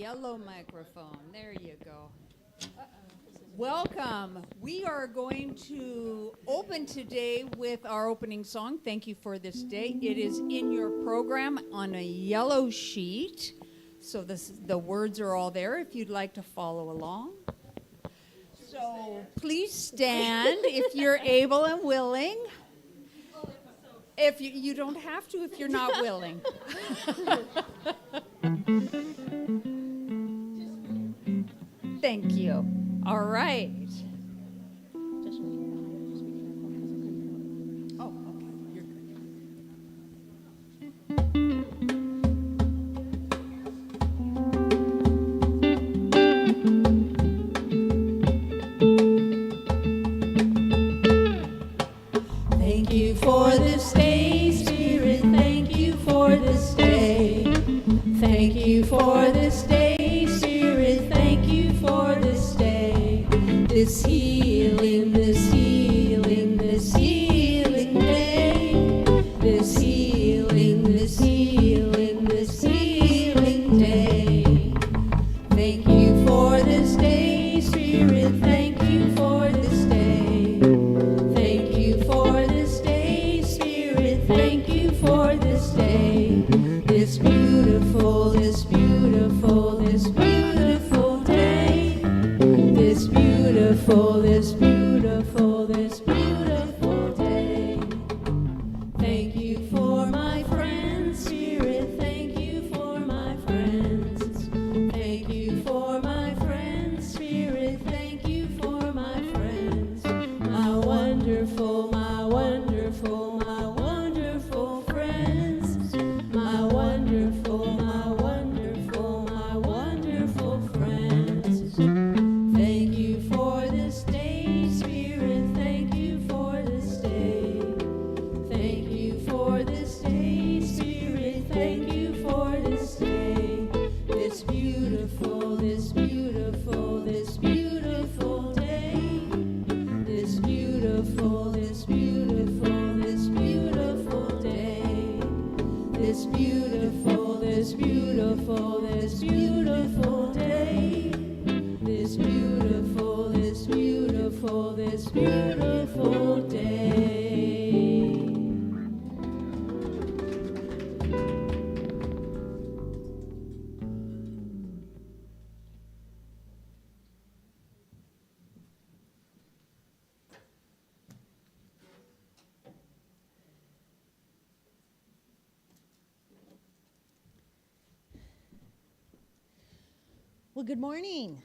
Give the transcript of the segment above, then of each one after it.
yellow microphone. There you go. Welcome. We are going to open today with our opening song, Thank You for This Day. It is in your program on a yellow sheet. So the words are all there if you'd like to follow along. So please stand if you're able and willing. If you don't have to if you're not willing. Thank you. All right. Oh, okay. You're good. Thank you for this day, Spirit. Thank you for this day. Thank you for this day, Spirit. Thank you for this day. This healing, this healing, this healing day. This healing, this healing, this healing day. Thank you for this day, Spirit. Thank you for this day. Thank you for this day, Spirit. Thank you for this day. This beautiful, this beautiful, this beautiful day. This beautiful, this beautiful, this beautiful day. Thank you for my friends, Spirit. Thank you for my friends. Thank you for my friends, Spirit. Thank you for my friends. My wonderful, my wonderful, my wonderful friends. My wonderful, my wonderful, my wonderful friends. Thank you for this day, Spirit. Thank you for this day. Thank you for this day, Spirit. Thank you for this day. This beautiful, this beautiful, this beautiful day. This beautiful, this beautiful, this beautiful day. This beautiful, this beautiful, this beautiful day. This beautiful, this beautiful, this beautiful day. Well, good morning.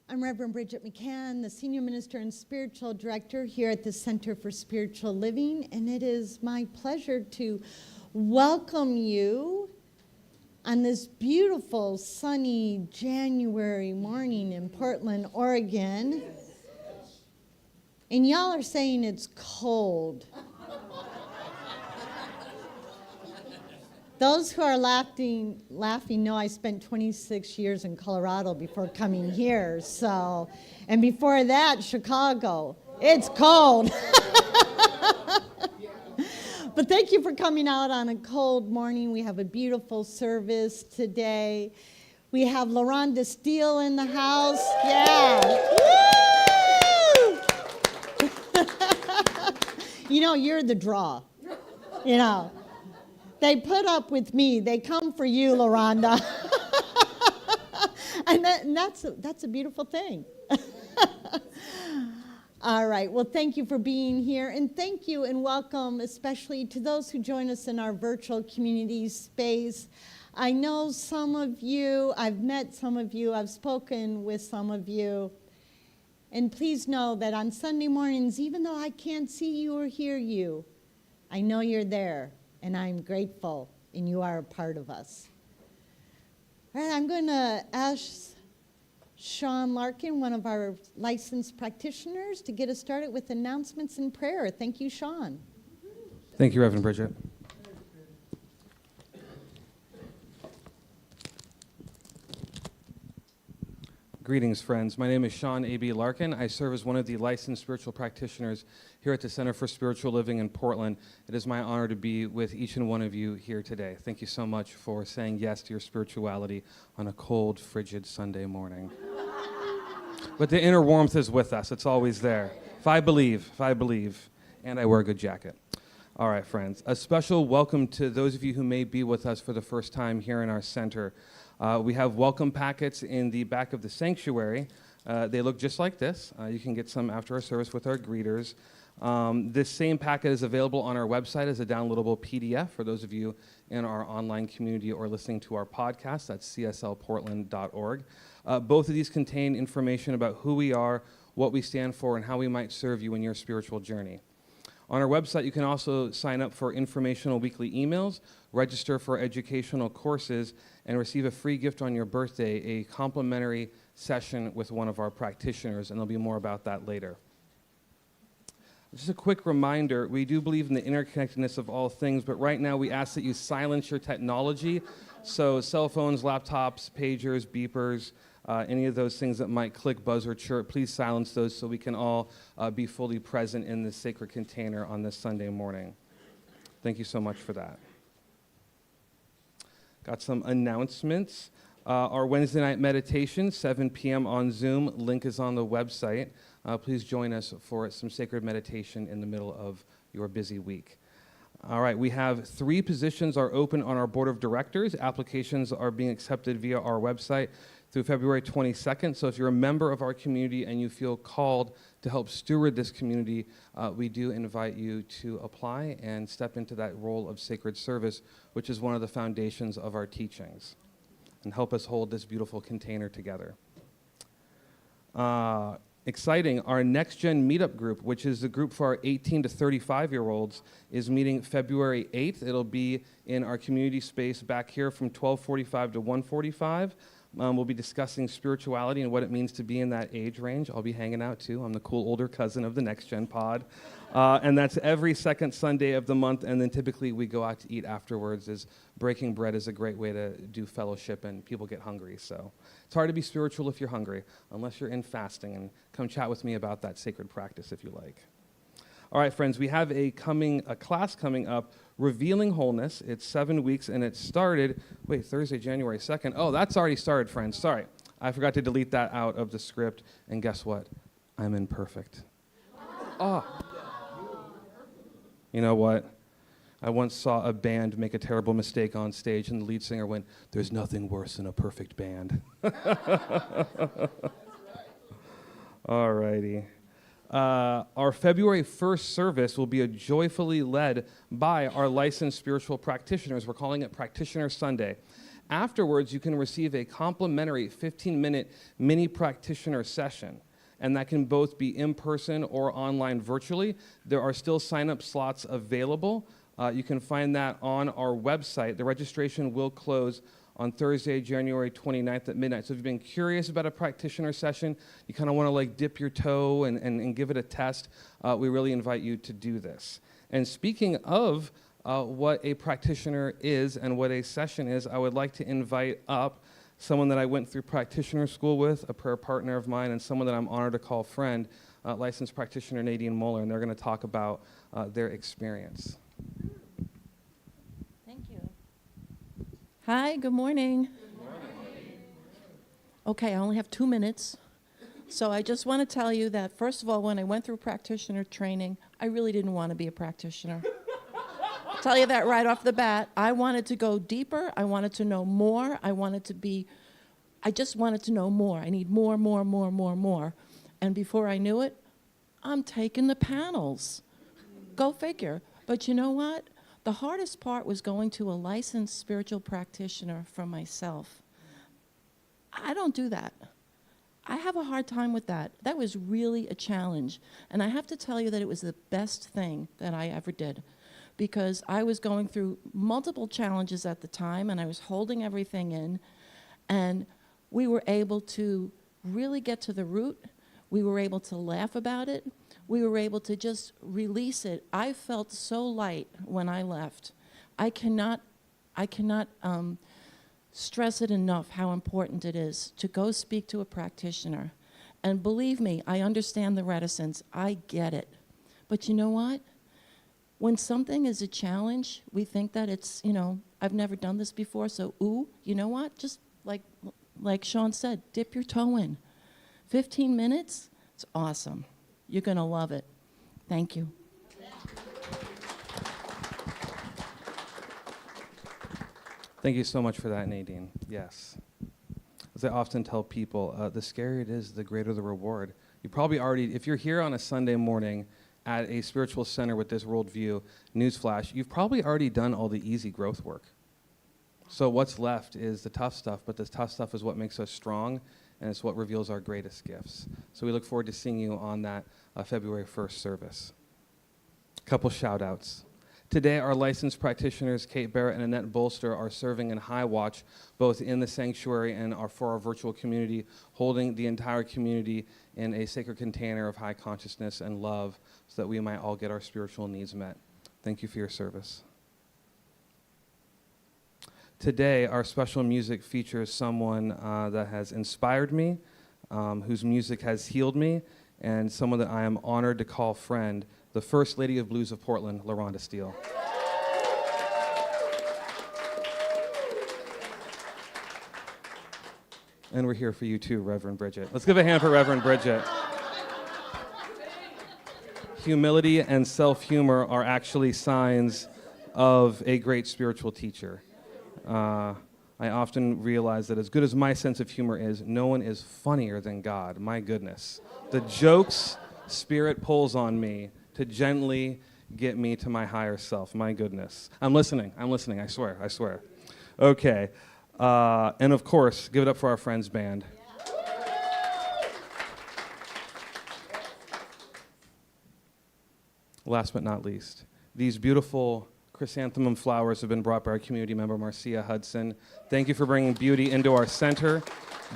I'm Reverend Bridget McCann, the Senior Minister and Spiritual Director here at the Center for Spiritual Living, and it is my pleasure to welcome you on this beautiful, sunny January morning in Portland, Oregon. And y'all are saying it's cold. Those who are laughing know I spent 26 years in Colorado before coming here. So, and before that, Chicago. It's cold. But thank you for coming out on a cold morning. We have a beautiful service today. We have LaRhonda Steele in the house. Yeah. Woo! You know, you're the draw. You know. They put up with me. They come for you, LaRhonda. and that's a beautiful thing. All right. Well, thank you for being here. And thank you and welcome especially to those who join us in our virtual community space. I know some of you. I've met some of you. I've spoken with some of you. And please know that on Sunday mornings, even though I can't see you or hear you, I know you're there. And I'm grateful, and you are a part of us. All right, I'm going to ask Sean Larkin, one of our licensed practitioners, to get us started with announcements and prayer. Thank you, Sean. Thank you, Reverend Bridget. Greetings, friends. My name is Sean A.B. Larkin. I serve as one of the licensed spiritual practitioners here at the Center for Spiritual Living in Portland. It is my honor to be with each and one of you here today. Thank you so much for saying yes to your spirituality on a cold, frigid Sunday morning. But the inner warmth is with us. It's always there. If I believe, and I wear a good jacket. All right, friends. A special welcome to those of you who may be with us for the first time here in our center. We have welcome packets in the back of the sanctuary. They look just like this. You can get some after our service with our greeters. This same packet is available on our website as a downloadable PDF for those of you in our online community or listening to our podcast. That's cslportland.org. Both of these contain information about who we are, what we stand for, and how we might serve you in your spiritual journey. On our website, you can also sign up for informational weekly emails, register for educational courses, and receive a free gift on your birthday, a complimentary session with one of our practitioners, and there'll be more about that later. Just a quick reminder, we do believe in the interconnectedness of all things, but right now we ask that you silence your technology, so cell phones, laptops, pagers, beepers, any of those things that might click, buzz, or chirp, please silence those so we can all be fully present in this sacred container on this Sunday morning. Thank you so much for that. Got some announcements. Our Wednesday night meditation, 7 p.m. on Zoom. Link is on the website. Please join us for some sacred meditation in the middle of your busy week. All right, we have 3 positions are open on our board of directors. Applications are being accepted via our website through February 22nd. So if you're a member of our community and you feel called to help steward this community, we do invite you to apply and step into that role of sacred service, which is one of the foundations of our teachings, and help us hold this beautiful container together. Exciting, our Next Gen Meetup group, which is the group for our 18 to 35-year-olds, is meeting February 8th. It'll be in our community space back here from 12:45 to 1:45. We'll be discussing spirituality and what it means to be in that age range. I'll be hanging out too. I'm the cool older cousin of the Next Gen Pod. And that's every second Sunday of the month, and then typically we go out to eat afterwards, as breaking bread is a great way to do fellowship and people get hungry. So it's hard to be spiritual if you're hungry, unless you're in fasting, and come chat with me about that sacred practice if you like. All right, friends, we have a class coming up, Revealing Wholeness. It's 7 weeks, and it started, Thursday, January 2nd. Oh, that's already started, friends. Sorry. I forgot to delete that out of the script, and guess what? I'm imperfect. Oh. You know what? I once saw a band make a terrible mistake on stage, and the lead singer went, "There's nothing worse than a perfect band." All righty. Our February 1st service will be joyfully led by our licensed spiritual practitioners. We're calling it Practitioner Sunday. Afterwards, you can receive a complimentary 15-minute mini practitioner session, and that can both be in person or online virtually. There are still sign-up slots available. You can find that on our website. The registration will close on Thursday, January 29th at midnight. So if you've been curious about a practitioner session, you kind of want to dip your toe and give it a test, we really invite you to do this. And speaking of what a practitioner is and what a session is, I would like to invite up someone that I went through practitioner school with, a prayer partner of mine, and someone that I'm honored to call friend, licensed practitioner Nadine Moeller, and they're going to talk about their experience. Hi, good morning. Good morning. Okay, I only have 2 minutes. So I just want to tell you that, first of all, when I went through practitioner training, I really didn't want to be a practitioner. I'll tell you that right off the bat. I wanted to go deeper. I wanted to know more. I just wanted to know more. I need more. And before I knew it, I'm taking the panels. Go figure. But you know what? The hardest part was going to a licensed spiritual practitioner for myself. I don't do that. I have a hard time with that. That was really a challenge. And I have to tell you that it was the best thing that I ever did, because I was going through multiple challenges at the time, and I was holding everything in, and we were able to really get to the root. We were able to laugh about it. We were able to just release it. I felt so light when I left. I cannot stress it enough how important it is to go speak to a practitioner. And believe me, I understand the reticence. I get it. But you know what? When something is a challenge, we think that it's, I've never done this before, so you know what? Just like Sean said, dip your toe in. 15 minutes, it's awesome. You're going to love it. Thank you. Thank you so much for that, Nadine. Yes. As I often tell people, the scarier it is, the greater the reward. You probably already, if you're here on a Sunday morning at a spiritual center with this worldview, newsflash, you've probably already done all the easy growth work. So what's left is the tough stuff, but this tough stuff is what makes us strong, and it's what reveals our greatest gifts. So we look forward to seeing you on that February 1st service. A couple shout-outs. Today, our licensed practitioners, Kate Barrett and Annette Bolster, are serving in High Watch, both in the sanctuary and for our virtual community, holding the entire community in a sacred container of high consciousness and love so that we might all get our spiritual needs met. Thank you for your service. Today, our special music features someone that has inspired me, whose music has healed me, and someone that I am honored to call friend, the First Lady of Blues of Portland, LaRhonda Steele. And we're here for you too, Reverend Bridget. Let's give a hand for Reverend Bridget. Humility and self-humor are actually signs of a great spiritual teacher. I often realize that as good as my sense of humor is, no one is funnier than God. My goodness. The jokes Spirit pulls on me to gently get me to my higher self. My goodness. I'm listening, I swear. Okay. And of course, give it up for our Friends Band. Last but not least, these beautiful chrysanthemum flowers have been brought by our community member, Marcia Hudson. Thank you for bringing beauty into our center.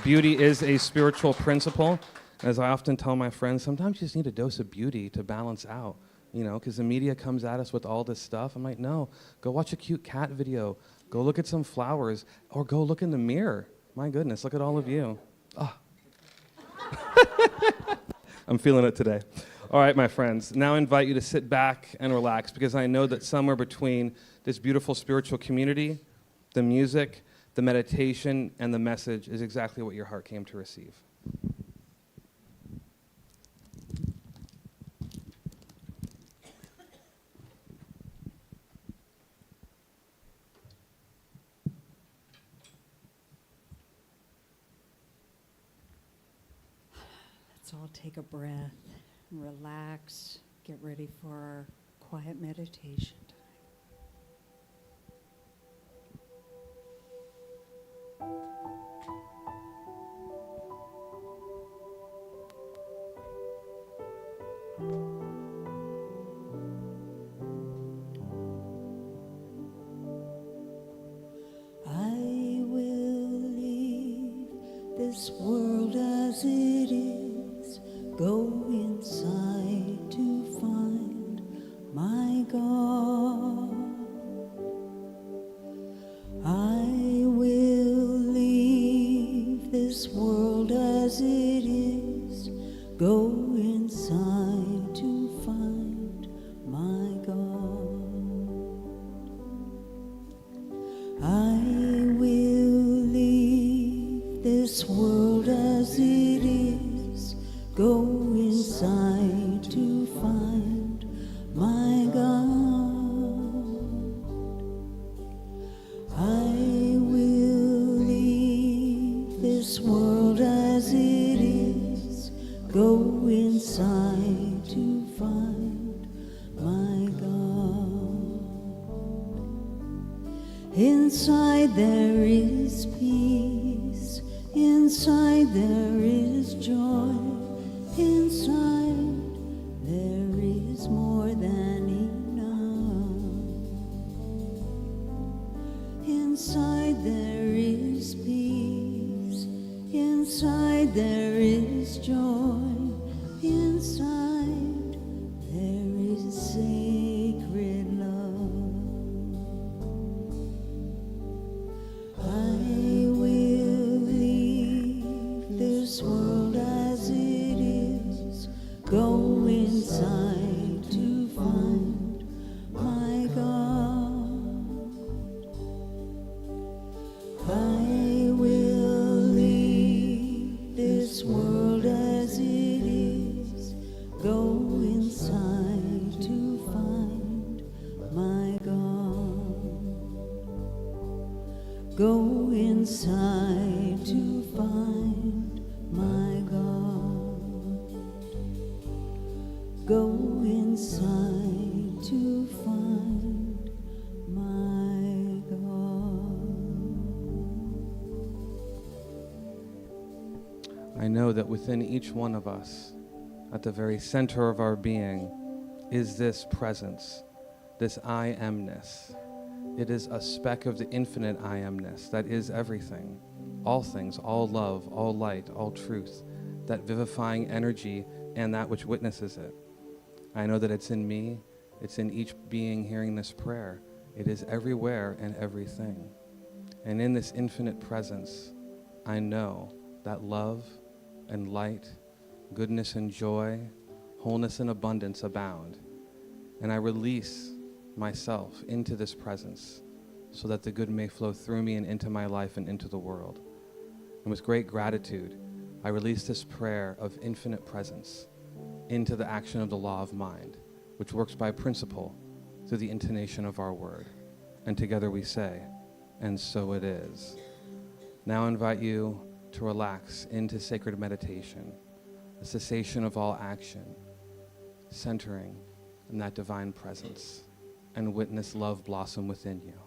Beauty is a spiritual principle. As I often tell my friends, sometimes you just need a dose of beauty to balance out, because the media comes at us with all this stuff. I'm like, no, go watch a cute cat video. Go look at some flowers, or go look in the mirror. My goodness, look at all of you. Oh. I'm feeling it today. All right, my friends, now I invite you to sit back and relax, because I know that somewhere between this beautiful spiritual community, the music, the meditation, and the message is exactly what your heart came to receive. Let's all take a breath and relax, get ready for our quiet meditation time. I will leave this world as it is, go inside to find my God. I will leave this world as it is, go inside to find my God. I will leave this world as it is, go inside to find my God. I will leave this world as it is, go inside to find my God. Inside there is peace, inside there is joy, inside there is more than enough. Inside there is peace, inside there is joy, inside there is sacred love. I Go inside to find my God. I will leave this world as it is. Go inside to find my God. Go inside to find my God. Go inside to find my God. I know that within each one of us, at the very center of our being, is this presence, this I amness. It is a speck of the infinite I amness that is everything, all things, all love, all light, all truth, that vivifying energy and that which witnesses it. I know that it's in me, it's in each being hearing this prayer. It is everywhere and everything. And in this infinite presence, I know that love and light, goodness and joy, wholeness and abundance abound. And I release myself into this presence so that the good may flow through me and into my life and into the world. And with great gratitude, I release this prayer of infinite presence into the action of the law of mind, which works by principle through the intonation of our word. And together we say, and so it is. Now I invite you to relax into sacred meditation, a cessation of all action, centering in that divine presence, and witness love blossom within you.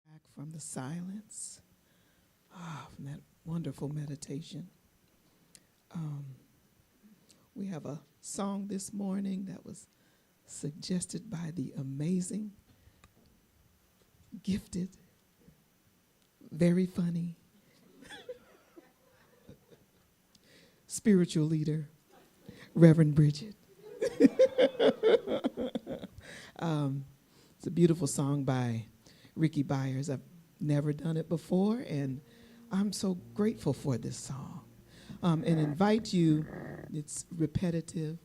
Back from the silence, from that wonderful meditation. We have a song this morning that was suggested by the amazing, gifted, very funny, spiritual leader, Reverend Bridget. It's a beautiful song by Rickie Byars. I've never done it before, and I'm so grateful for this song. And invite you, it's repetitive,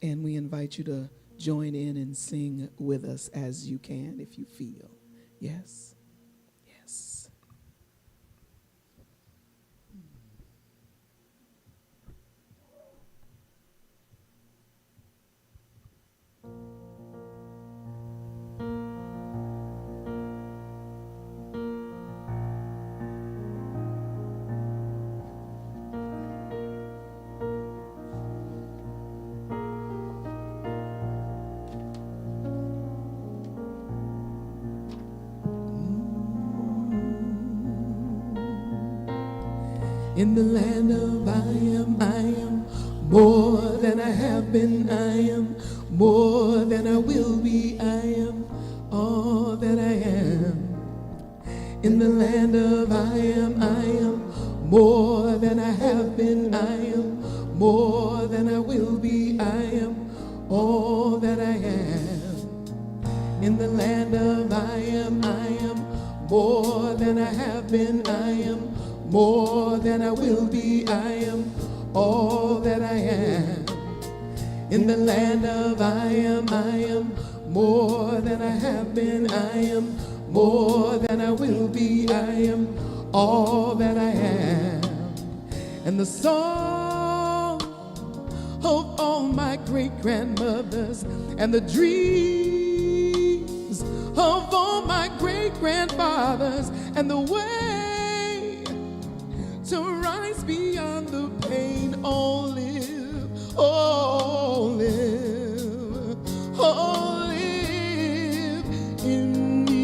and we invite you to join in and sing with us as you can, if you feel. Yes? Yes. In the land of I am more than I have been. I am more than I will be. I am all that I am. In the land of I am more than I have been. I am more than I will be. I am all that I am. In the land of I am more than I have been. I am more than I will be. I am all that I am. In the land of I am more than I have been. I am more than I will be. I am all that I am. And the song of all my great-grandmothers and the dreams of all my great-grandfathers and the way to rise beyond the pain. Oh, live, oh, live, oh, live in me.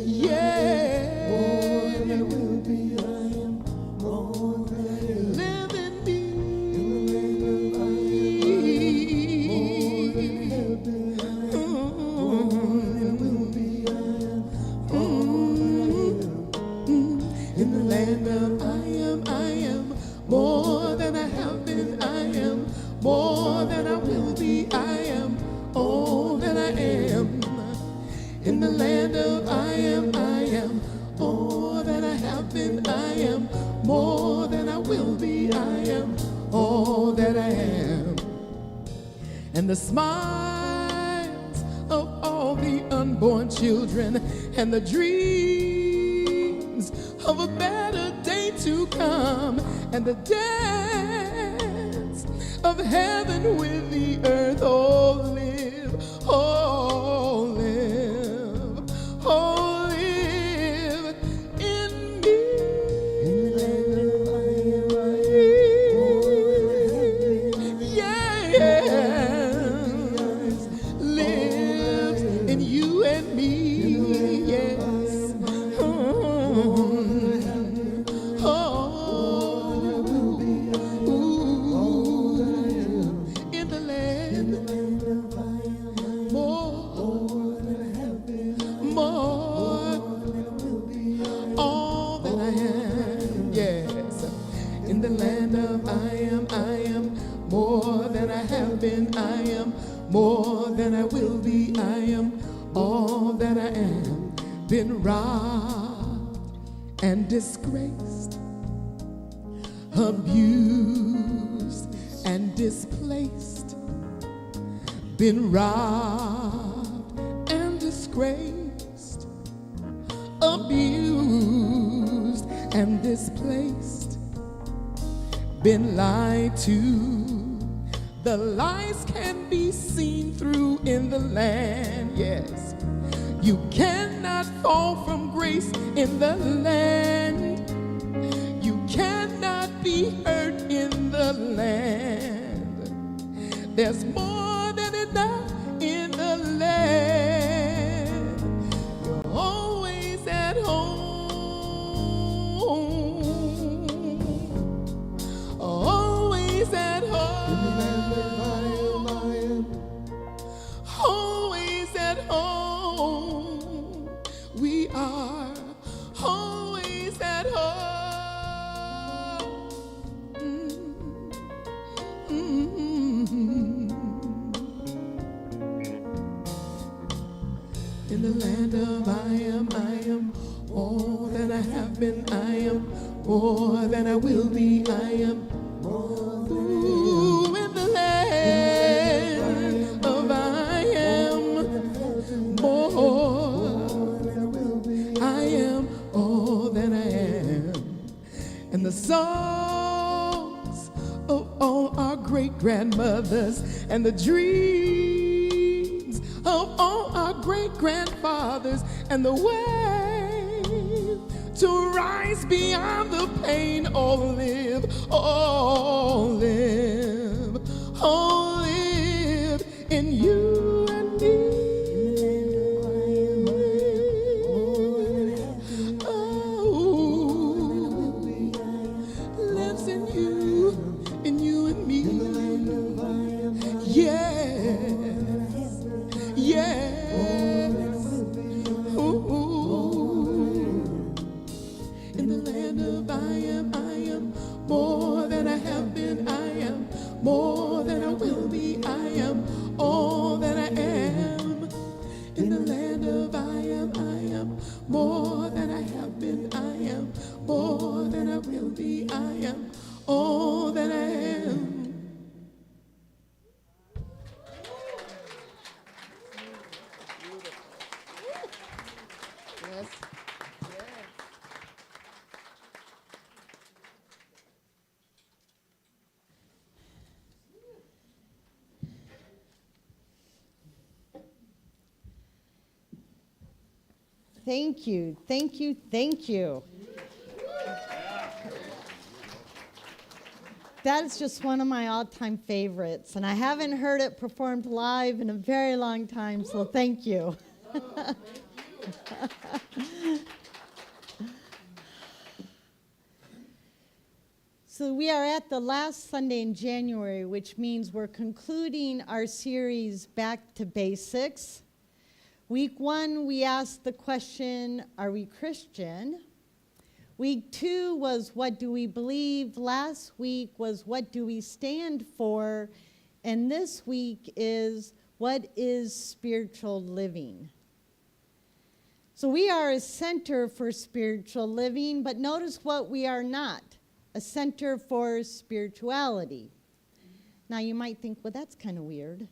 Yeah. Live in me. In the land of I am more than I have been. I am more than I will be. I am all that I am. In the land of I am more than I have been. I am more than I will be. I am all that I am. And the smiles of all the unborn children and the dreams of a better day to come, and the dance of heaven with the earth. Oh, live, oh, live, oh, live in me. Yes, lives in you and me. Yes. In the land more all that I am. Yes, in the land of I am more than I have been. I am more than I will be. I am all that I am. Been robbed and disgraced, abused and displaced. Been robbed and disgraced, abused and displaced. Been lied to. The lies can be seen through in the land. Yes, you cannot fall from grace in the land. You cannot be hurt in the land. There's more than enough in the land. You're always at home. Always at home. Always at home. We are always at home. In the land of I am all that I have been. I am more than I will be. I am ooh, in the land of I am more. I am all that I am. And the songs of all our great-grandmothers and the dreams of all our great-grandfathers and the way to rise beyond the pain. Oh, live, oh, live, oh, live in you and me. more than I have been. I am more than I will be. I am all that I am. Thank you, thank you, thank you. That is just one of my all-time favorites, and I haven't heard it performed live in a very long time, so thank you. So we are at the last Sunday in January, which means we're concluding our series Back to Basics. Week 1, we asked the question, are we Christian? Week 2 was, what do we believe? Last week was, what do we stand for? And this week is, what is spiritual living? So we are a center for spiritual living, but notice what we are not, a center for spirituality. Now you might think, well, that's kind of weird.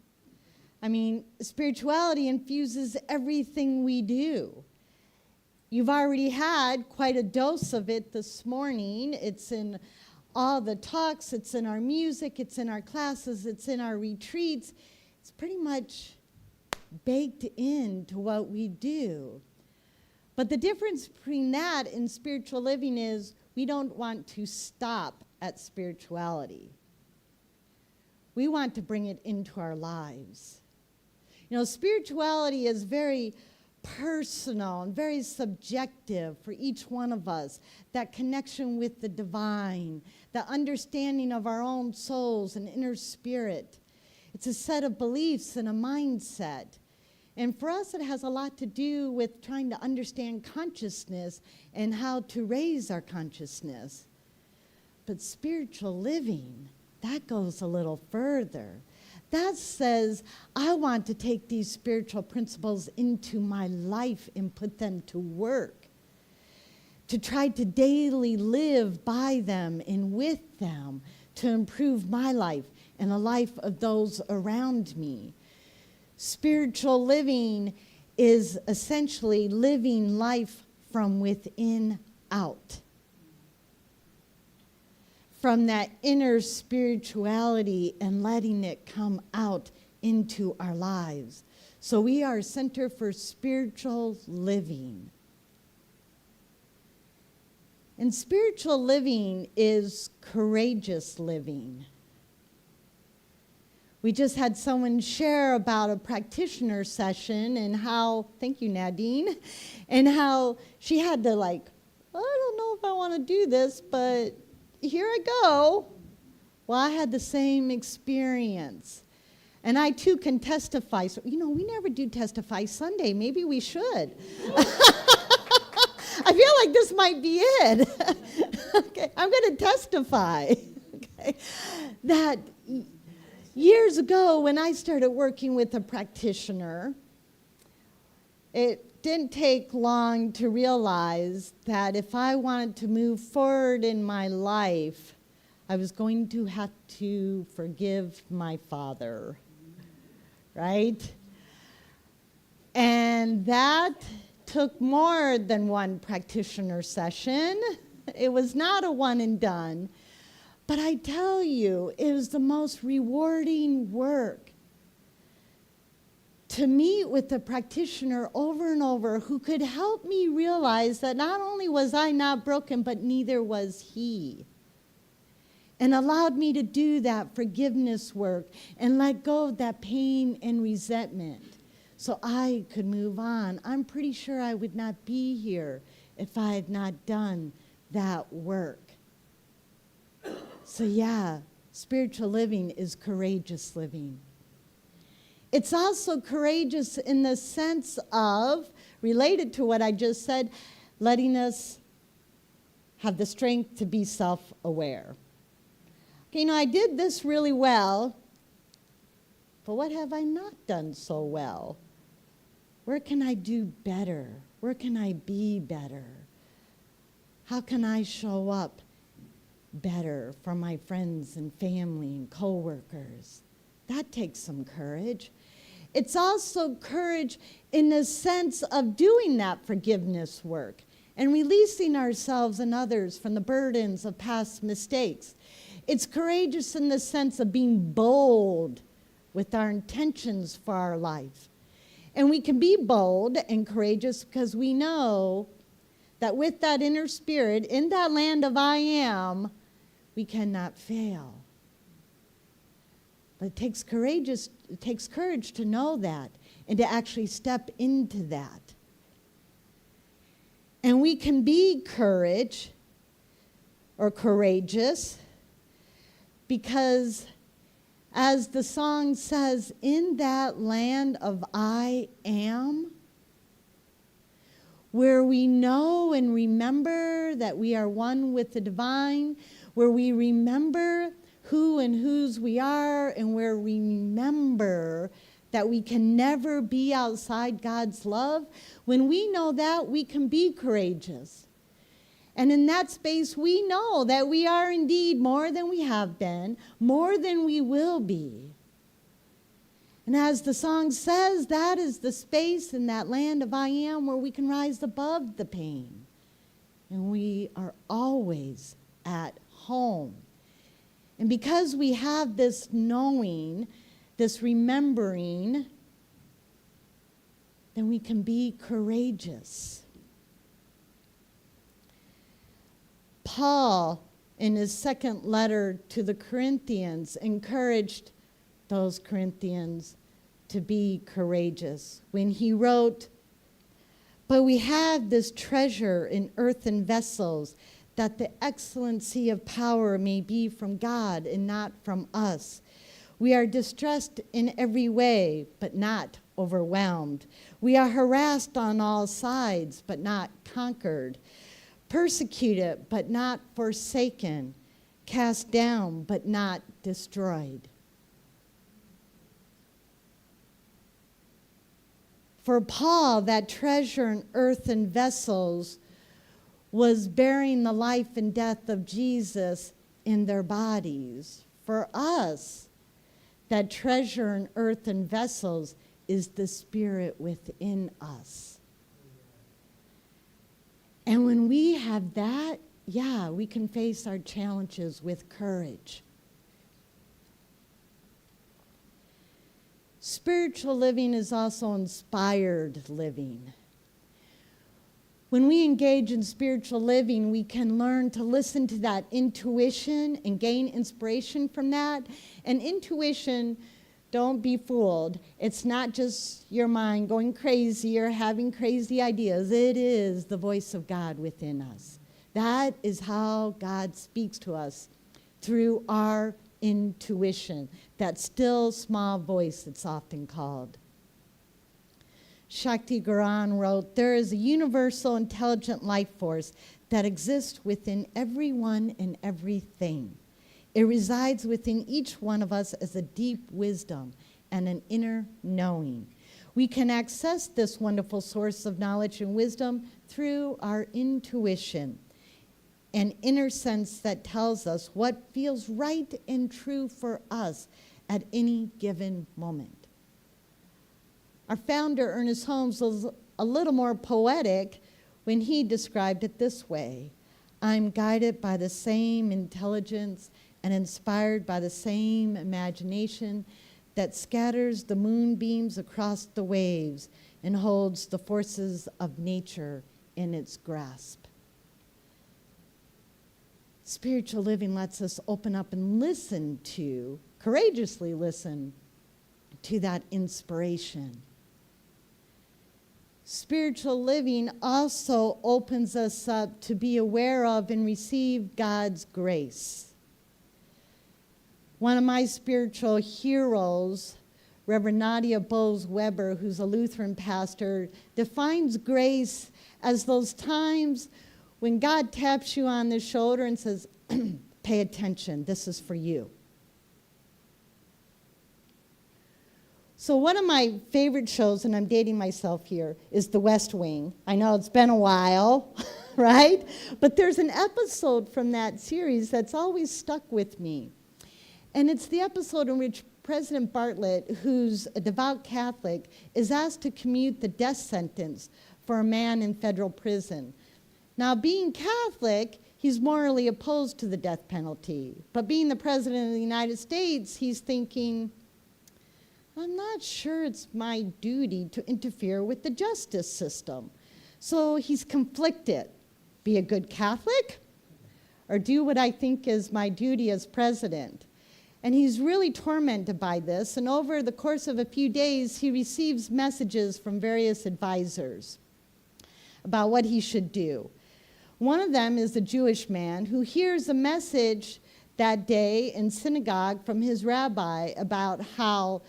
I mean, spirituality infuses everything we do. You've already had quite a dose of it this morning. It's in all the talks, it's in our music, it's in our classes, it's in our retreats. It's pretty much baked into what we do. But the difference between that and spiritual living is we don't want to stop at spirituality. We want to bring it into our lives. You know, spirituality is very personal and very subjective for each one of us. That connection with the divine, the understanding of our own souls and inner spirit. It's a set of beliefs and a mindset. And for us, it has a lot to do with trying to understand consciousness and how to raise our consciousness. But spiritual living, that goes a little further. That says, I want to take these spiritual principles into my life and put them to work, to try to daily live by them and with them to improve my life and the life of those around me. Spiritual living is essentially living life from within out. From that inner spirituality and letting it come out into our lives. So we are a center for spiritual living. And spiritual living is courageous living. We just had someone share about a practitioner session and how, thank you Nadine, and how she had to I don't know if I want to do this, but here I go. Well, I had the same experience. And I too can testify. So, we never do Testify Sunday. Maybe we should. I feel like this might be it. Okay, I'm going to testify. Okay, that years ago when I started working with a practitioner, it didn't take long to realize that if I wanted to move forward in my life, I was going to have to forgive my father, right? And that took more than one practitioner session. It was not a one and done. But I tell you, it was the most rewarding work to meet with a practitioner over and over who could help me realize that not only was I not broken, but neither was he. And allowed me to do that forgiveness work and let go of that pain and resentment so I could move on. I'm pretty sure I would not be here if I had not done that work. So yeah, spiritual living is courageous living. It's also courageous in the sense of, related to what I just said, letting us have the strength to be self-aware. Okay, I did this really well, but what have I not done so well? Where can I do better? Where can I be better? How can I show up better for my friends and family and coworkers? That takes some courage. It's also courage in the sense of doing that forgiveness work and releasing ourselves and others from the burdens of past mistakes. It's courageous in the sense of being bold with our intentions for our life. And we can be bold and courageous because we know that with that inner spirit, in that land of I am, we cannot fail. But it takes courage to know that and to actually step into that. And we can be courageous because, as the song says, in that land of I am, where we know and remember that we are one with the divine, where we remember who and whose we are, and where we remember that we can never be outside God's love, when we know that, we can be courageous. And in that space, we know that we are indeed more than we have been, more than we will be. And as the song says, that is the space in that land of I am where we can rise above the pain. And we are always at home. And because we have this knowing, this remembering, then we can be courageous. Paul, in his second letter to the Corinthians, encouraged those Corinthians to be courageous when he wrote, "But we have this treasure in earthen vessels, that the excellency of power may be from God and not from us. We are distressed in every way, but not overwhelmed. We are harassed on all sides, but not conquered. Persecuted, but not forsaken. Cast down, but not destroyed." For Paul, that treasure in earthen vessels was bearing the life and death of Jesus in their bodies. For us, that treasure in earthen vessels is the Spirit within us. And when we have that, we can face our challenges with courage. Spiritual living is also inspired living. When we engage in spiritual living, we can learn to listen to that intuition and gain inspiration from that. And intuition, don't be fooled. It's not just your mind going crazy or having crazy ideas. It is the voice of God within us. That is how God speaks to us, through our intuition, that still small voice it's often called. Shakti Garan wrote, "There is a universal intelligent life force that exists within everyone and everything. It resides within each one of us as a deep wisdom and an inner knowing. We can access this wonderful source of knowledge and wisdom through our intuition, an inner sense that tells us what feels right and true for us at any given moment." Our founder, Ernest Holmes, was a little more poetic when he described it this way: "I'm guided by the same intelligence and inspired by the same imagination that scatters the moonbeams across the waves and holds the forces of nature in its grasp." Spiritual living lets us open up and courageously listen to that inspiration. Spiritual living also opens us up to be aware of and receive God's grace. One of my spiritual heroes, Reverend Nadia Bowes-Weber, who's a Lutheran pastor, defines grace as those times when God taps you on the shoulder and says, "Pay attention, this is for you." So one of my favorite shows, and I'm dating myself here, is The West Wing. I know it's been a while, right? But there's an episode from that series that's always stuck with me. And it's the episode in which President Bartlett, who's a devout Catholic, is asked to commute the death sentence for a man in federal prison. Now, being Catholic, he's morally opposed to the death penalty. But being the President of the United States, he's thinking, I'm not sure it's my duty to interfere with the justice system. So he's conflicted. Be a good Catholic or do what I think is my duty as president? And he's really tormented by this. And over the course of a few days, he receives messages from various advisors about what he should do. One of them is a Jewish man who hears a message that day in synagogue from his rabbi about how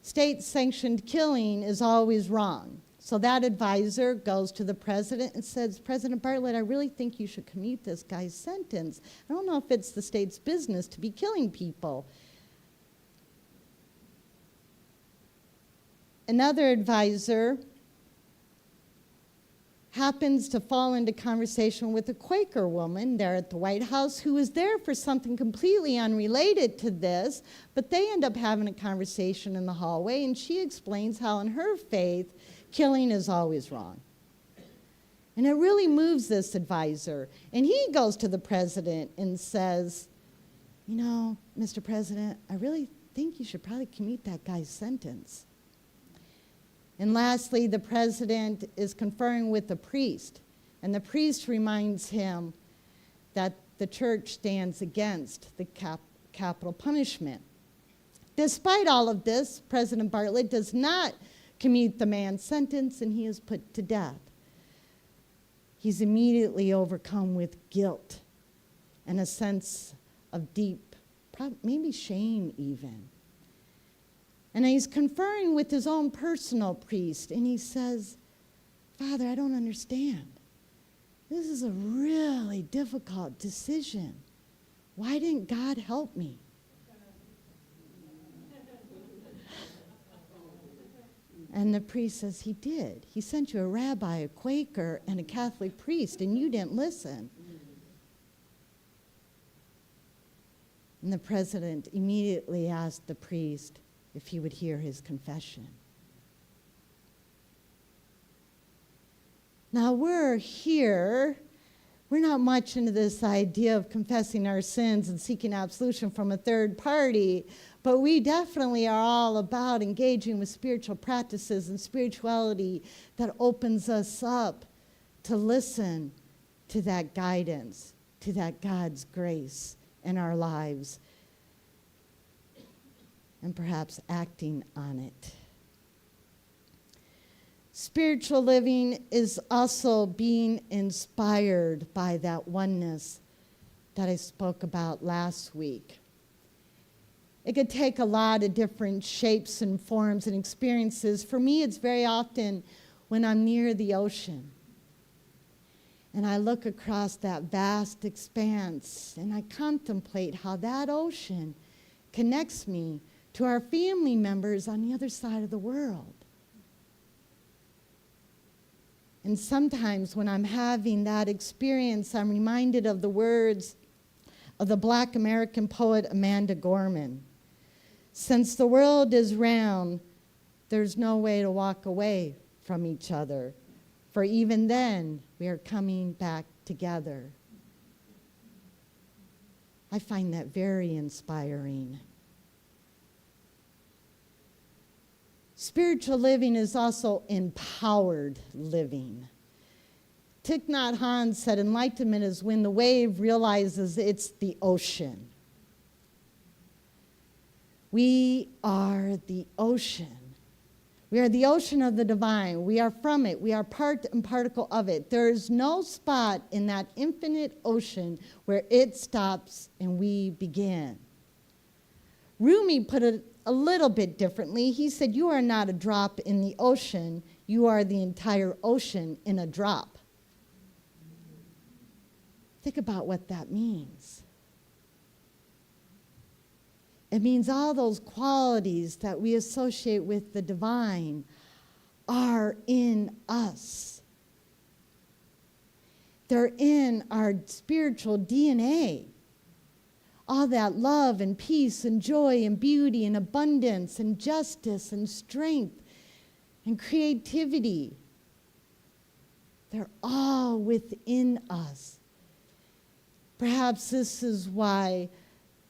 state-sanctioned killing is always wrong. So that advisor goes to the president and says, President Bartlett, I really think you should commute this guy's sentence. I don't know if it's the state's business to be killing people. Another advisor happens to fall into conversation with a Quaker woman there at the White House who was there for something completely unrelated to this, but they end up having a conversation in the hallway, and she explains how in her faith, killing is always wrong. And it really moves this advisor. And he goes to the president and says, you know, Mr. President, I really think you should probably commute that guy's sentence. And lastly, the president is conferring with the priest, and the priest reminds him that the church stands against the capital punishment. Despite all of this, President Bartlett does not commute the man's sentence, and he is put to death. He's immediately overcome with guilt and a sense of deep, maybe shame even. And he's conferring with his own personal priest, and he says, Father, I don't understand. This is a really difficult decision. Why didn't God help me? And the priest says, he did. He sent you a rabbi, a Quaker, and a Catholic priest, and you didn't listen. And the president immediately asked the priest if he would hear his confession. Now we're here, we're not much into this idea of confessing our sins and seeking absolution from a third party, but we definitely are all about engaging with spiritual practices and spirituality that opens us up to listen to that guidance, to that God's grace in our lives, and perhaps acting on it. Spiritual living is also being inspired by that oneness that I spoke about last week. It could take a lot of different shapes and forms and experiences. For me, it's very often when I'm near the ocean and I look across that vast expanse and I contemplate how that ocean connects me to our family members on the other side of the world. And sometimes when I'm having that experience, I'm reminded of the words of the Black American poet Amanda Gorman. Since the world is round, there's no way to walk away from each other, for even then we are coming back together. I find that very inspiring. Spiritual living is also empowered living. Thich Nhat Hanh said enlightenment is when the wave realizes it's the ocean. We are the ocean. We are the ocean of the divine. We are from it. We are part and particle of it. There is no spot in that infinite ocean where it stops and we begin. Rumi put it a little bit differently. He said, you are not a drop in the ocean. You are the entire ocean in a drop. Think about what that means. It means all those qualities that we associate with the divine are in us. They're in our spiritual DNA. All that love and peace and joy and beauty and abundance and justice and strength and creativity. They're all within us. Perhaps this is why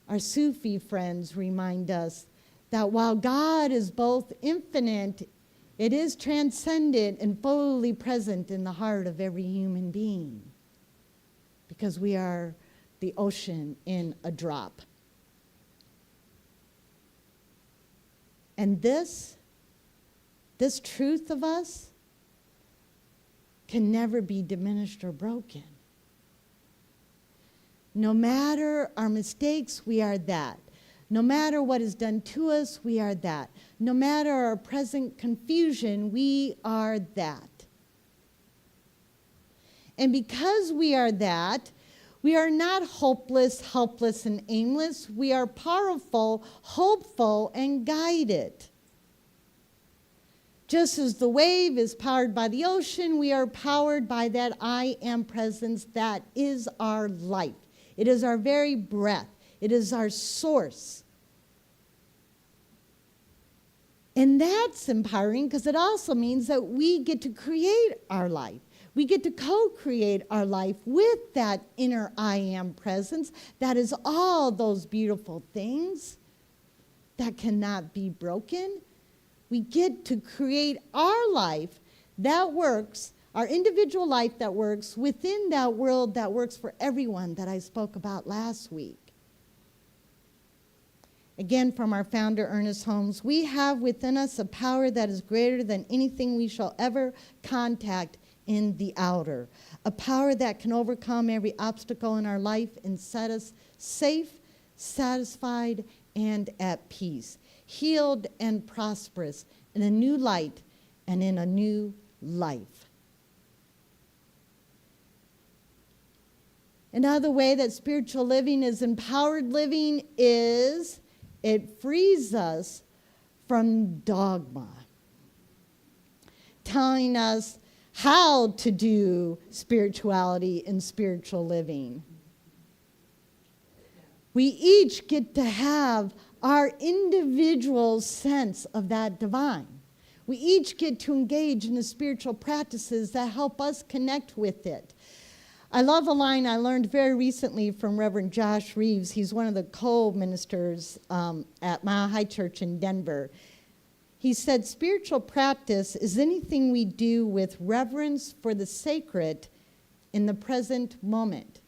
our Sufi friends remind us that while God is both infinite, it is transcendent and fully present in the heart of every human being, because we are the ocean in a drop. And this truth of us can never be diminished or broken. No matter our mistakes, we are that. No matter what is done to us, we are that. No matter our present confusion, we are that. And because we are that, we are not hopeless, helpless, and aimless. We are powerful, hopeful, and guided. Just as the wave is powered by the ocean, we are powered by that I am presence that is our life. It is our very breath. It is our source. And that's empowering because it also means that we get to create our life. We get to co-create our life with that inner I am presence that is all those beautiful things that cannot be broken. We get to create our life that works, our individual life that works within that world that works for everyone that I spoke about last week. Again, from our founder, Ernest Holmes, we have within us a power that is greater than anything we shall ever contact in the outer. A power that can overcome every obstacle in our life and set us safe, satisfied, and at peace. Healed and prosperous in a new light and in a new life. Another way that spiritual living is empowered living is it frees us from dogma, telling us how to do spirituality and spiritual living. We each get to have our individual sense of that divine. We each get to engage in the spiritual practices that help us connect with it. I love a line I learned very recently from Reverend Josh Reeves. He's one of the co-ministers at Mile High Church in Denver. He said, spiritual practice is anything we do with reverence for the sacred in the present moment.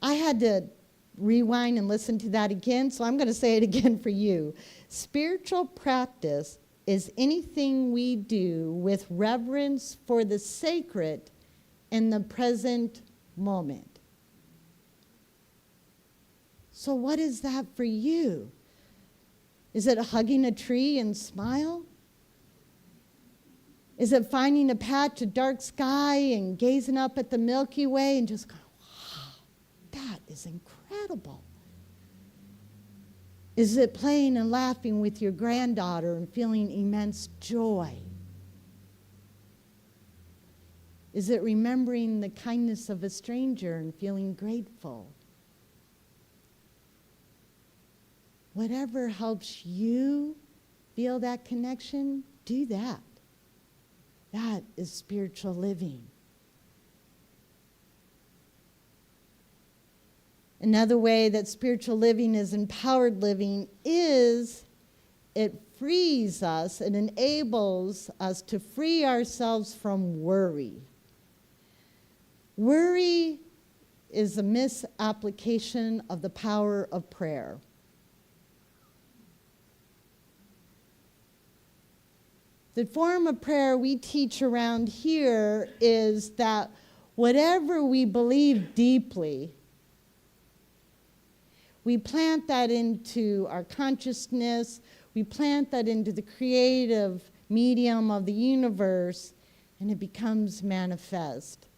I had to rewind and listen to that again, so I'm going to say it again for you. Spiritual practice is anything we do with reverence for the sacred in the present moment. So what is that for you? Is it hugging a tree and smile? Is it finding a patch of dark sky and gazing up at the Milky Way and just going, wow, that is incredible? Is it playing and laughing with your granddaughter and feeling immense joy? Is it remembering the kindness of a stranger and feeling grateful? Whatever helps you feel that connection, do that. That is spiritual living. Another way that spiritual living is empowered living is it frees us and enables us to free ourselves from worry. Worry is a misapplication of the power of prayer. The form of prayer we teach around here is that whatever we believe deeply, we plant that into our consciousness, we plant that into the creative medium of the universe, and it becomes manifest.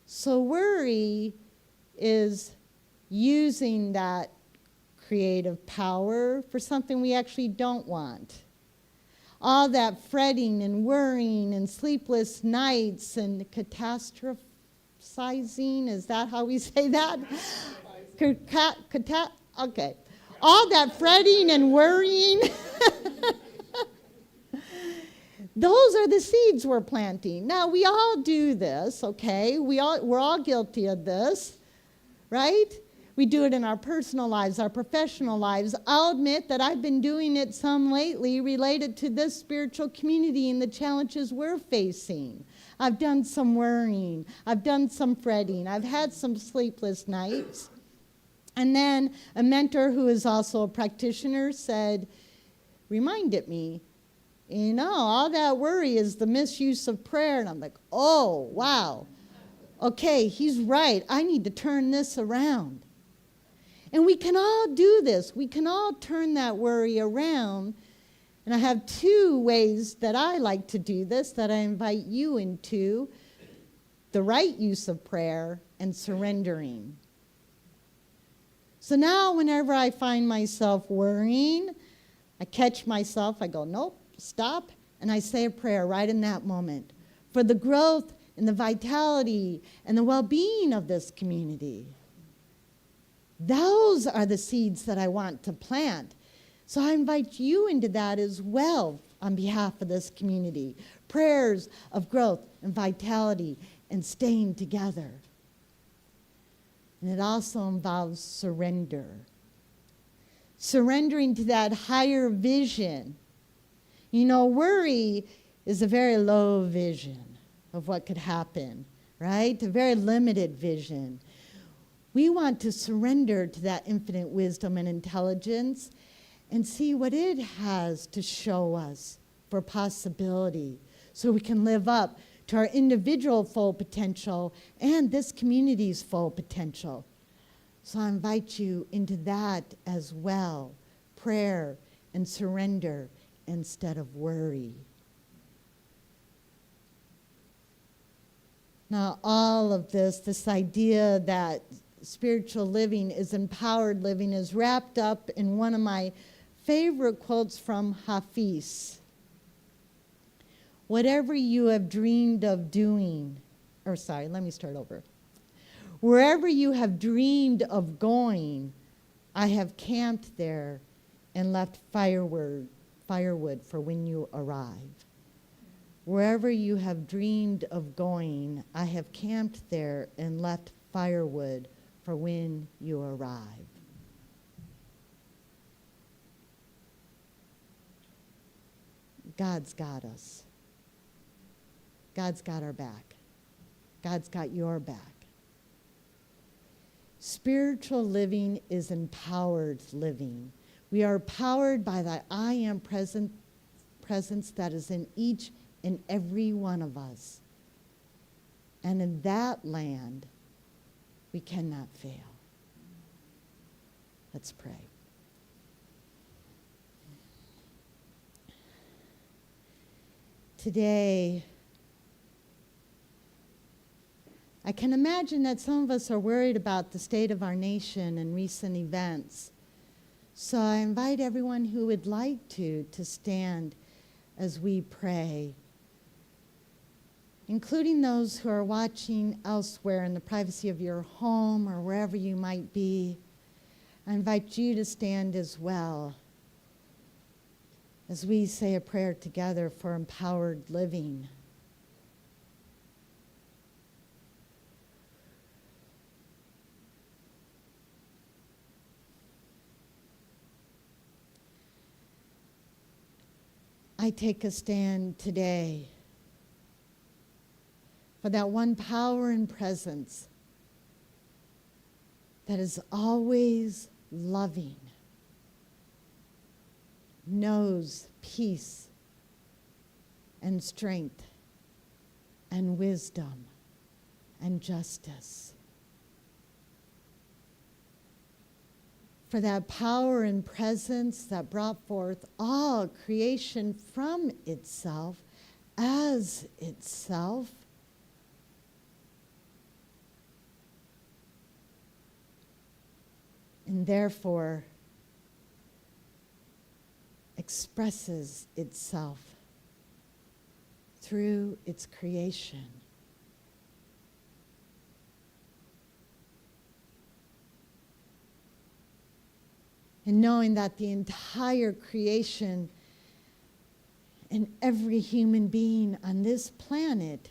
So worry is using that creative power for something we actually don't want. All that fretting and worrying and sleepless nights and catastrophizing, is that how we say that? Okay. All that fretting and worrying, those are the seeds we're planting. Now, we all do this, okay? We're all guilty of this, right? We do it in our personal lives, our professional lives. I'll admit that I've been doing it some lately related to this spiritual community and the challenges we're facing. I've done some worrying. I've done some fretting. I've had some sleepless nights. And then a mentor who is also a practitioner reminded me, all that worry is the misuse of prayer. And I'm like, oh, wow. Okay, he's right. I need to turn this around. And we can all do this. We can all turn that worry around. And I have 2 ways that I like to do this that I invite you into: the right use of prayer and surrendering. So now whenever I find myself worrying, I catch myself, I go, nope, stop, and I say a prayer right in that moment for the growth and the vitality and the well-being of this community. Those are the seeds that I want to plant. So I invite you into that as well on behalf of this community. Prayers of growth and vitality and staying together. And it also involves surrender. Surrendering to that higher vision. Worry is a very low vision of what could happen, right? A very limited vision. We want to surrender to that infinite wisdom and intelligence and see what it has to show us for possibility so we can live up to our individual full potential and this community's full potential. So I invite you into that as well, prayer and surrender instead of worry. Now, all of this idea that spiritual living is empowered living is wrapped up in one of my favorite quotes from Hafiz. Whatever you have dreamed of doing, wherever you have dreamed of going, I have camped there and left firewood for when you arrive. Wherever you have dreamed of going, I have camped there and left firewood for when you arrive. God's got us. God's got our back. God's got your back. Spiritual living is empowered living. We are powered by the I am presence that is in each and every one of us. And in that land, we cannot fail. Let's pray. Today, I can imagine that some of us are worried about the state of our nation and recent events. So I invite everyone who would like to stand as we pray, including those who are watching elsewhere in the privacy of your home or wherever you might be. I invite you to stand as well as we say a prayer together for empowered living. I take a stand today for that one power and presence that is always loving, knows peace and strength and wisdom and justice. For that power and presence that brought forth all creation from itself as itself. And therefore expresses itself through its creation. And knowing that the entire creation and every human being on this planet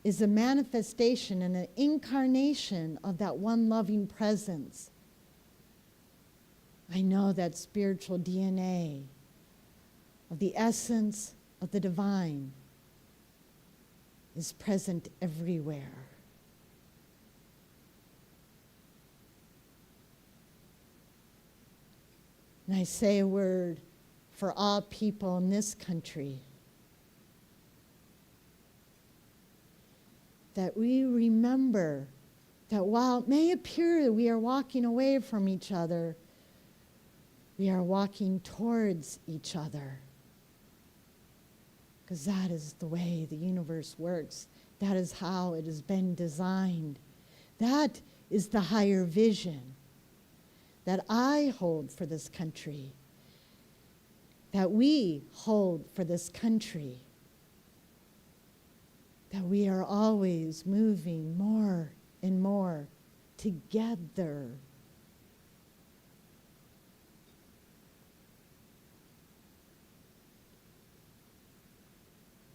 is a manifestation and an incarnation of that one loving presence. I know that spiritual DNA of the essence of the divine is present everywhere. And I say a word for all people in this country, that we remember that while it may appear that we are walking away from each other, we are walking towards each other. Because that is the way the universe works. That is how it has been designed. That is the higher vision that I hold for this country, that we hold for this country, that we are always moving more and more together.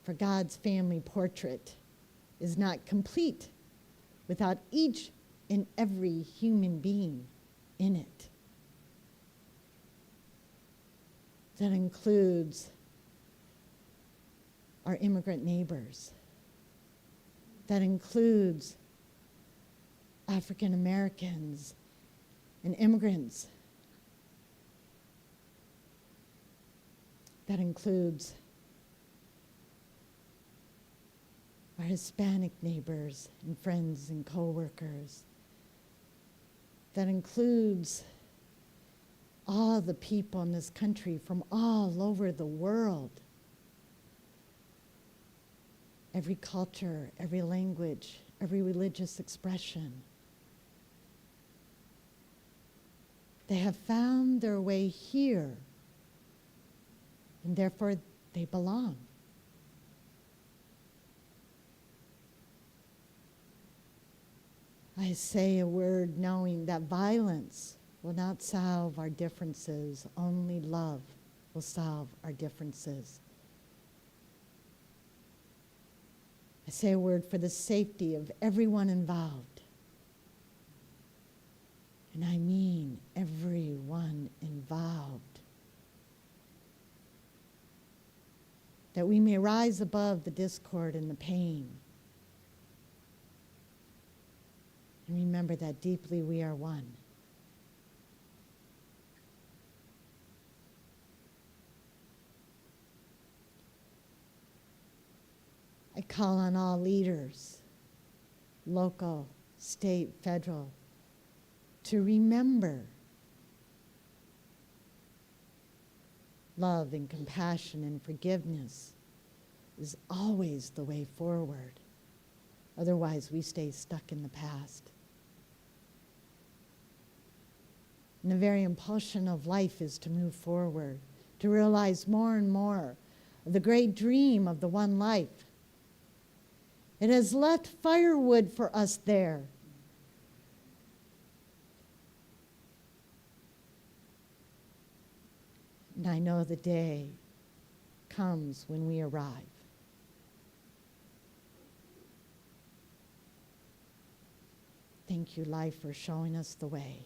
For God's family portrait is not complete without each and every human being in it. That includes our immigrant neighbors. That includes African Americans and immigrants. That includes our Hispanic neighbors and friends and co-workers. That includes all the people in this country from all over the world. Every culture, every language, every religious expression. They have found their way here, and therefore they belong. I say a word knowing that violence will not solve our differences, only love will solve our differences. I say a word for the safety of everyone involved. And I mean everyone involved. That we may rise above the discord and the pain. And remember that deeply we are one. I call on all leaders, local, state, federal, to remember love and compassion and forgiveness is always the way forward. Otherwise, we stay stuck in the past. And the very impulsion of life is to move forward, to realize more and more of the great dream of the one life. It has left firewood for us there. And I know the day comes when we arrive. Thank you, life, for showing us the way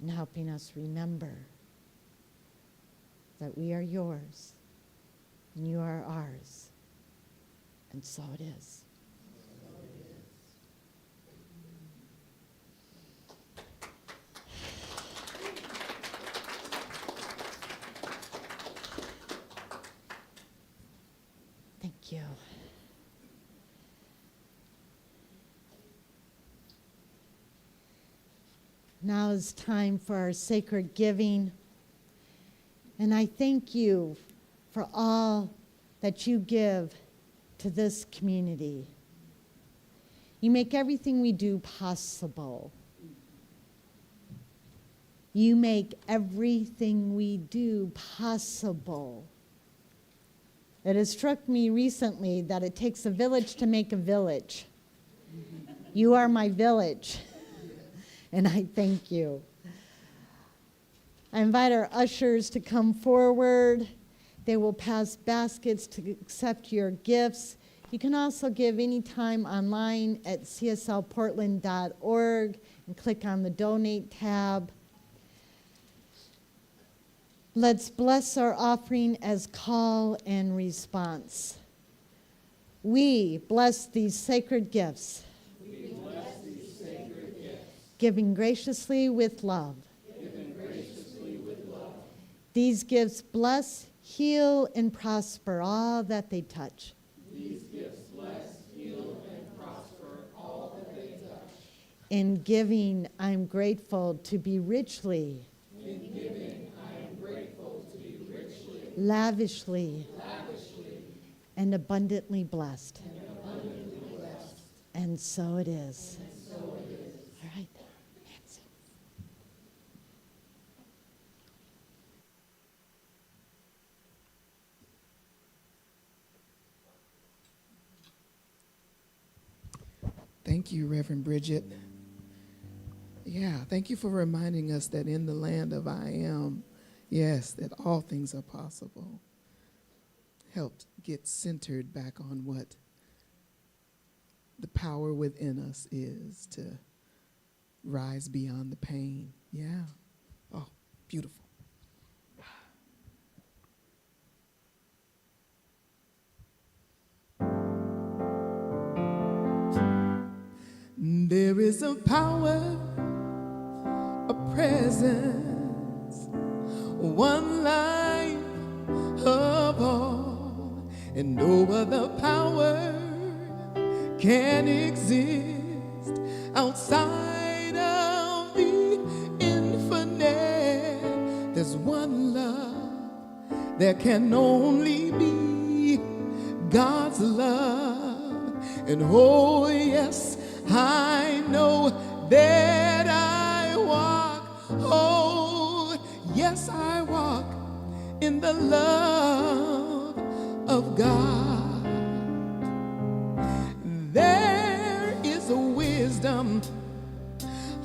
and helping us remember that we are yours and you are ours, and so it is. Thank you. Now is time for our sacred giving. And I thank you for all that you give to this community. You make everything we do possible. You make everything we do possible. It has struck me recently that it takes a village to make a village. You are my village, and I thank you. I invite our ushers to come forward. They will pass baskets to accept your gifts. You can also give anytime online at cslportland.org and click on the Donate tab. Let's bless our offering as call and response. We bless these sacred gifts. We bless these sacred gifts. Giving graciously with love. Giving graciously with love. These gifts bless, heal, and prosper all that they touch. These gifts bless, heal, and prosper all that they touch. In giving, I'm grateful to be richly, In giving, I am grateful to be richly, lavishly, and abundantly blessed. And so it is. All right, Nancy. Thank you, Reverend Bridget. Yeah, thank you for reminding us that in the land of I am, yes, that all things are possible. Helped get centered back on what the power within us is to rise beyond the pain. Yeah. Oh, beautiful. There is a power, a presence, one life of all, and no other power can exist outside of the infinite. There's one love, there can only be God's love, and oh yes, I know that I walk, oh, yes, I walk in the love of God. There is a wisdom,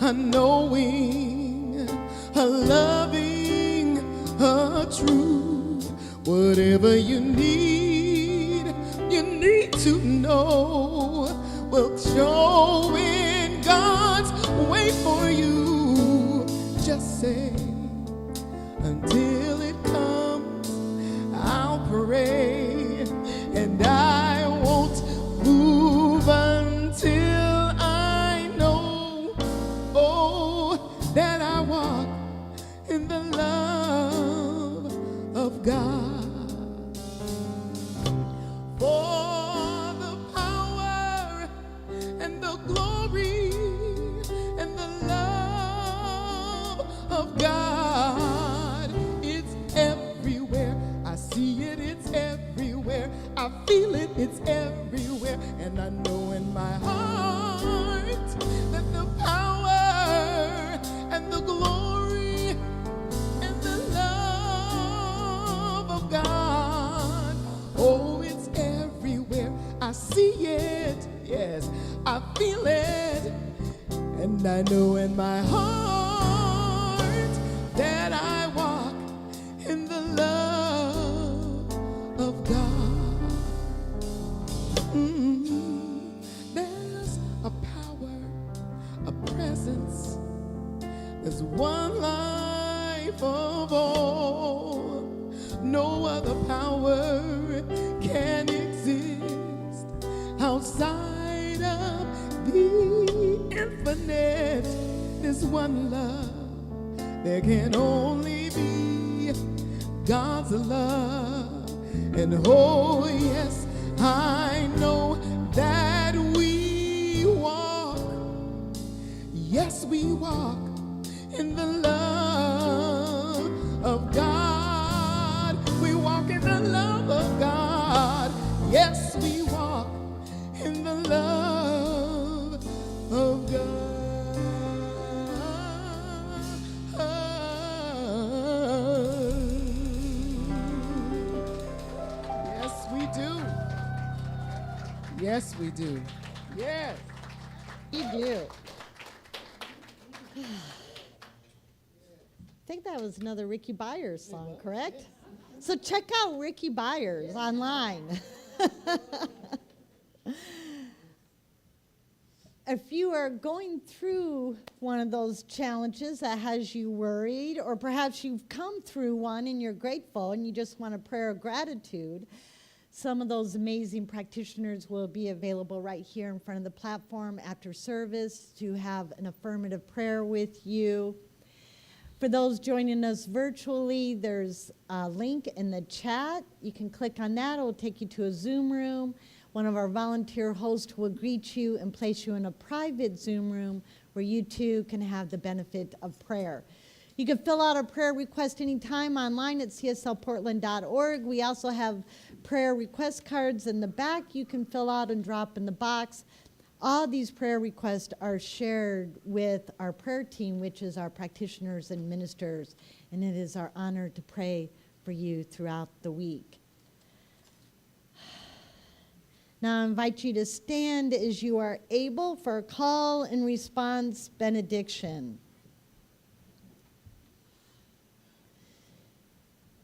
a knowing, a loving, a truth. Whatever you need to know. Will show in God's way for you. Just say, until it comes, I'll pray, and I won't move until I know, oh, that I walk in the love of God. I feel it, it's everywhere, and I know in my heart that the power and the glory and the love of God, oh, it's everywhere. I see it, yes, I feel it, and I know in my heart that I walk in the love of God. There's a power, a presence. There's one life of all. No other power can exist outside of the infinite. There's one love. There can only be God's love. And oh yes, I know that we walk, yes, we walk in the love of God. We walk in the love of God. Yes, we walk in the love of God. Yes, we do. Yes. You do. I think that was another Rickie Byars song, correct? So check out Rickie Byars online. If you are going through one of those challenges that has you worried, or perhaps you've come through one and you're grateful and you just want a prayer of gratitude, some of those amazing practitioners will be available right here in front of the platform after service to have an affirmative prayer with you. For those joining us virtually, there's a link in the chat. You can click on that. It will take you to a Zoom room. One of our volunteer hosts will greet you and place you in a private Zoom room where you too can have the benefit of prayer. You can fill out a prayer request anytime online at cslportland.org. We also have prayer request cards in the back you can fill out and drop in the box. All these prayer requests are shared with our prayer team, which is our practitioners and ministers, and it is our honor to pray for you throughout the week. Now I invite you to stand as you are able for a call and response benediction.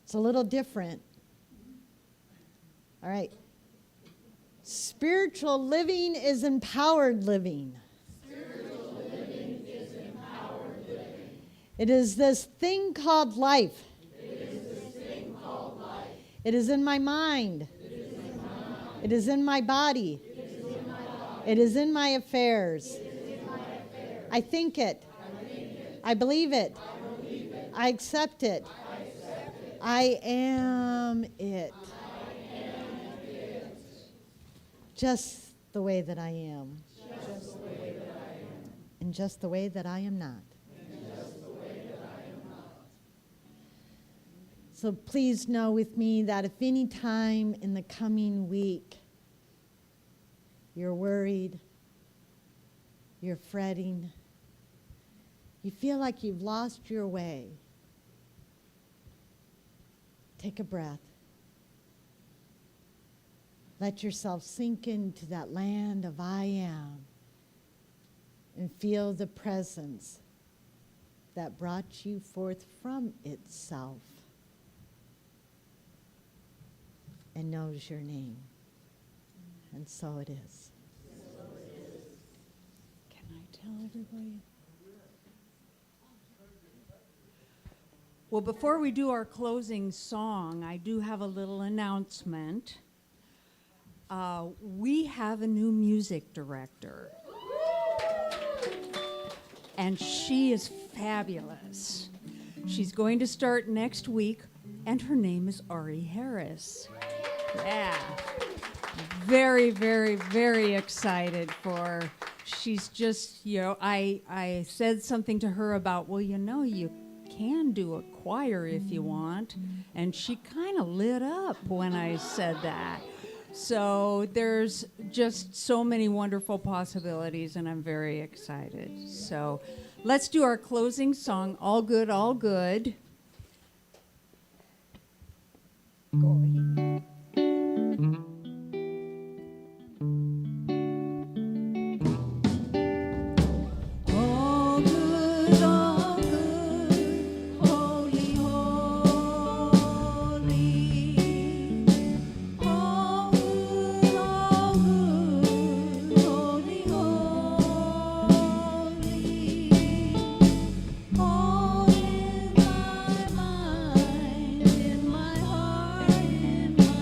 It's a little different. All right. Spiritual living is empowered living. Spiritual living is empowered living. It is this thing called life. It is this thing called life. It is in my mind. It is in my mind. It is in my body. It is in my body. It is in my affairs. It is in my affairs. I think it. I think it. I believe it. I believe it. I accept it. I accept it. I am it. I am it. Just the way that I am. Just the way that I am. And just the way that I am not. And just the way that I am not. So please know with me that if any time in the coming week you're worried, you're fretting, you feel like you've lost your way, take a breath. Let yourself sink into that land of I am and feel the presence that brought you forth from itself and knows your name. And so it is. Can I tell everybody? Well, before we do our closing song, I do have a little announcement. We have a new music director. And she is fabulous. She's going to start next week, and her name is Ari Harris. Yeah. Very, very, very excited for her. She's just, I said something to her about, well, you can do a choir if you want. And she kind of lit up when I said that. So there's just so many wonderful possibilities, and I'm very excited. So let's do our closing song, All Good, All Good. Go ahead. All good, holy, holy. All good, holy, holy. All in my mind, in my heart, in my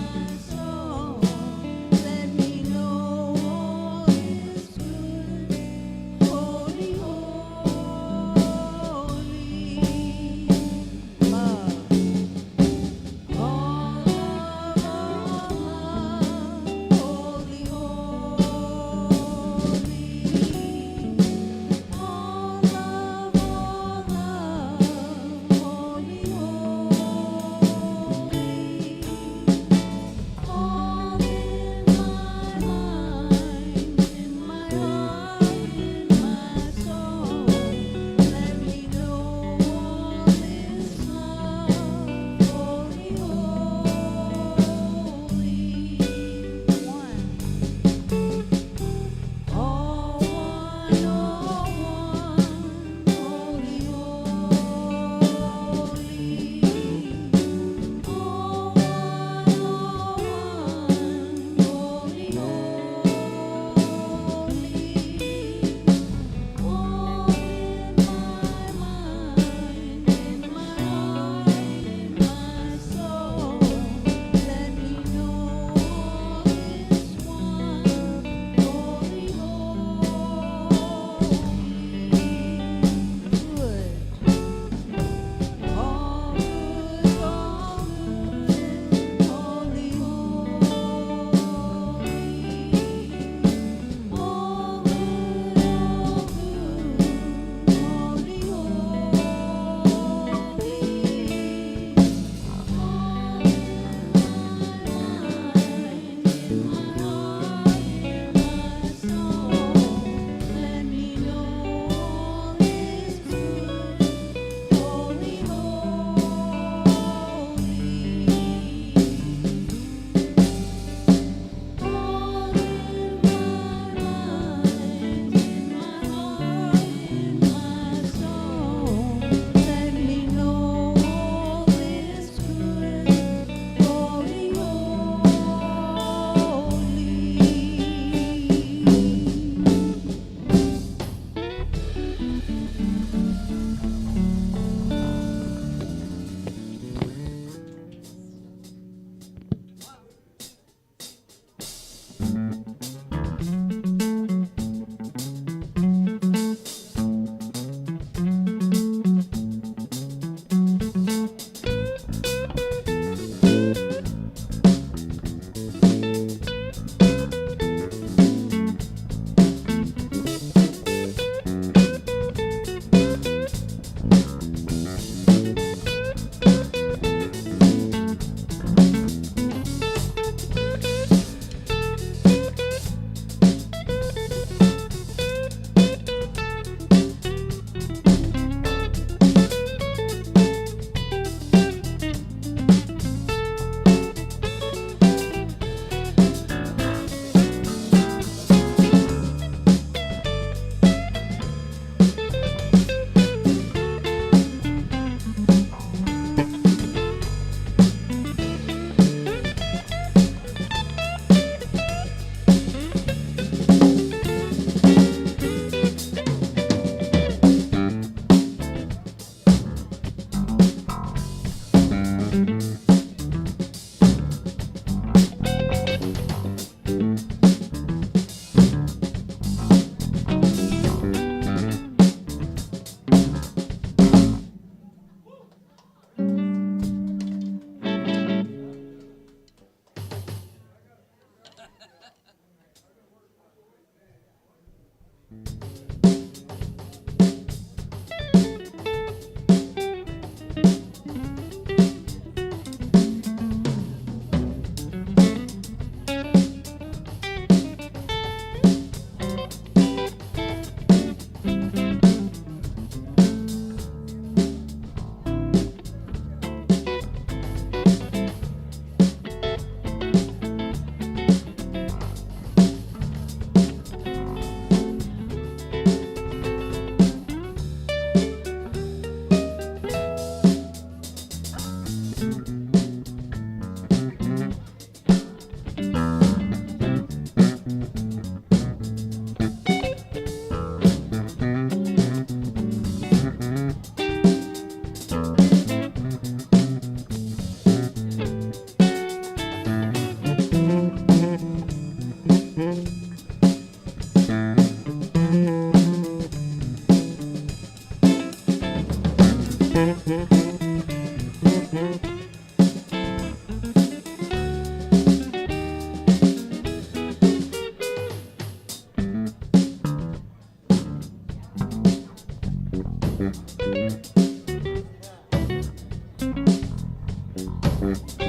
Thank you.